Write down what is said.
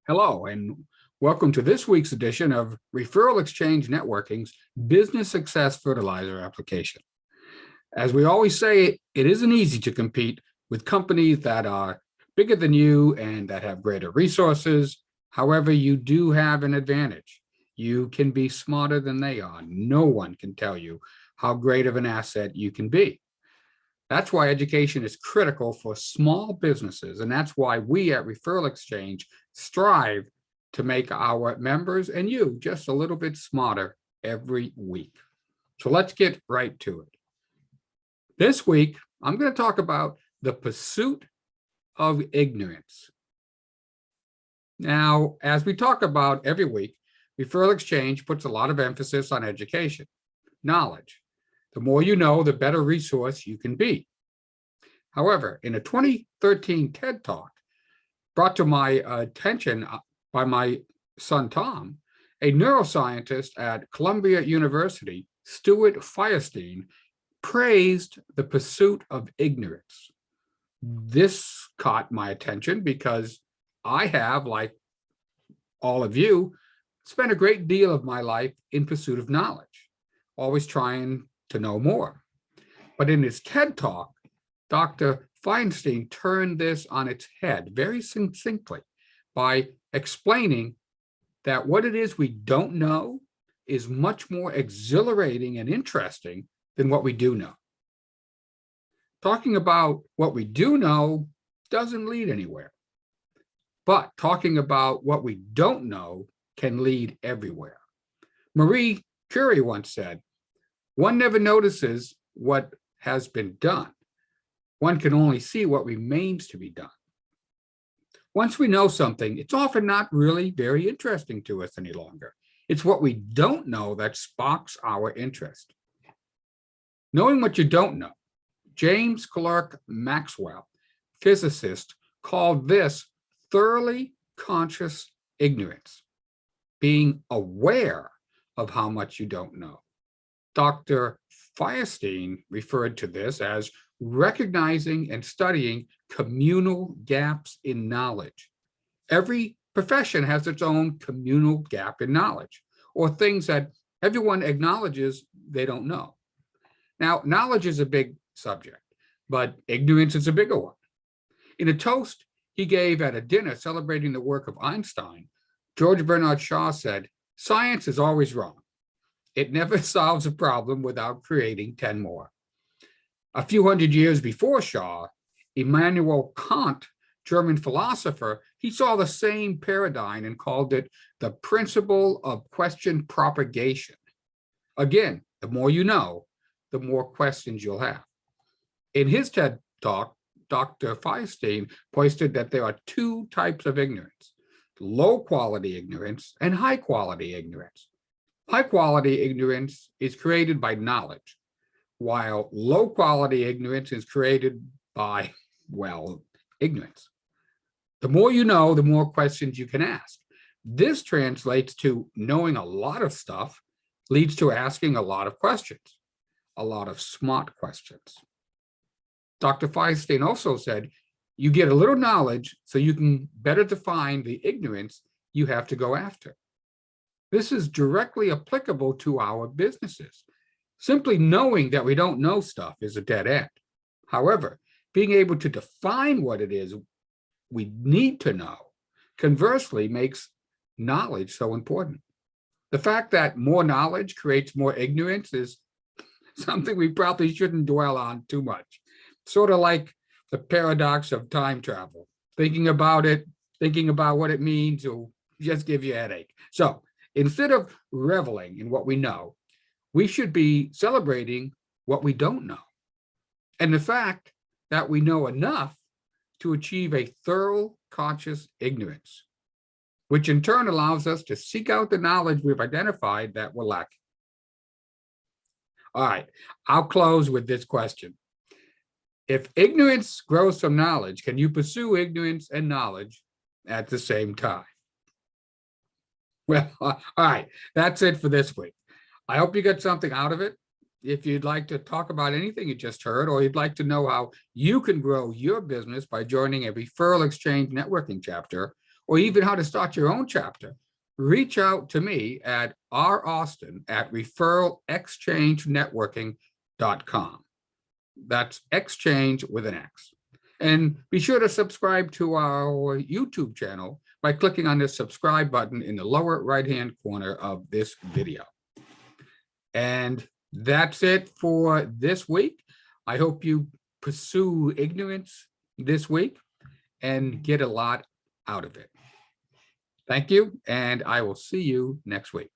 Hello, and welcome to this week's edition of Referral Exchange Networking's Business Success Fertilizer application. As we always say, it isn't easy to compete with companies that are bigger than you and that have greater resources. However, you do have an advantage. You can be smarter than they are. No one can tell you how great of an asset you can be. That's why education is critical for small businesses, and that's why we at Referral Exchange strive to make our members and you just a little bit smarter every week. So let's get right to it. This week, I'm going to talk about the pursuit of ignorance. Now, as we talk about every week, Referral Exchange puts a lot of emphasis on education, knowledge. The more you know, the better resource you can be. However, in a 2013 TED Talk brought to my attention by my son, Tom, a neuroscientist at Columbia University, Stuart Firestein, praised the pursuit of ignorance. This caught my attention because I have, like all of you, spent a great deal of my life in pursuit of knowledge, always trying to know more. But in his TED Talk, Dr. Firestein turned this on its head very succinctly by explaining that what it is we don't know is much more exhilarating and interesting than what we do know. Talking about what we do know doesn't lead anywhere, but talking about what we don't know can lead everywhere. Marie Curie once said, "One never notices what has been done. One can only see what remains to be done." Once we know something, it's often not really very interesting to us any longer. It's what we don't know that sparks our interest. Knowing what you don't know, James Clerk Maxwell, physicist, called this thoroughly conscious ignorance, being aware of how much you don't know. Dr. Firestein referred to this as recognizing and studying communal gaps in knowledge. Every profession has its own communal gap in knowledge, or things that everyone acknowledges they don't know. Now, knowledge is a big subject, but ignorance is a bigger one. In a toast he gave at a dinner celebrating the work of Einstein, George Bernard Shaw said, "Science is always wrong. It never solves a problem without creating 10 more." A few hundred years before Shaw, Immanuel Kant, German philosopher, he saw the same paradigm and called it the principle of question propagation. Again, the more you know, the more questions you'll have. In his TED Talk, Dr. Firestein posted that there are two types of ignorance: low-quality ignorance and high-quality ignorance. High-quality ignorance is created by knowledge, while low-quality ignorance is created by, well, ignorance. The more you know, the more questions you can ask. This translates to knowing a lot of stuff leads to asking a lot of questions, a lot of smart questions. Dr. Firestein also said, you get a little knowledge so you can better define the ignorance you have to go after. This is directly applicable to our businesses. Simply knowing that we don't know stuff is a dead end. However, being able to define what it is we need to know, conversely, makes knowledge so important. The fact that more knowledge creates more ignorance is something we probably shouldn't dwell on too much. Sort of like the paradox of time travel. Thinking about it, thinking about what it means will just give you a headache. So instead of reveling in what we know, we should be celebrating what we don't know, and the fact that we know enough to achieve a thorough conscious ignorance, which in turn allows us to seek out the knowledge we've identified that we're lacking. All right, I'll close with this question. If ignorance grows from knowledge, can you pursue ignorance and knowledge at the same time? Well, all right, that's it for this week. I hope you got something out of it. If you'd like to talk about anything you just heard, or you'd like to know how you can grow your business by joining a Referral Exchange networking chapter, or even how to start your own chapter, reach out to me at raustin@referralexchangenetworking.com. That's exchange with an X. And be sure to subscribe to our YouTube channel by clicking on the subscribe button in the lower right-hand corner of this video. And that's it for this week. I hope you pursue ignorance this week and get a lot out of it. Thank you, and I will see you next week.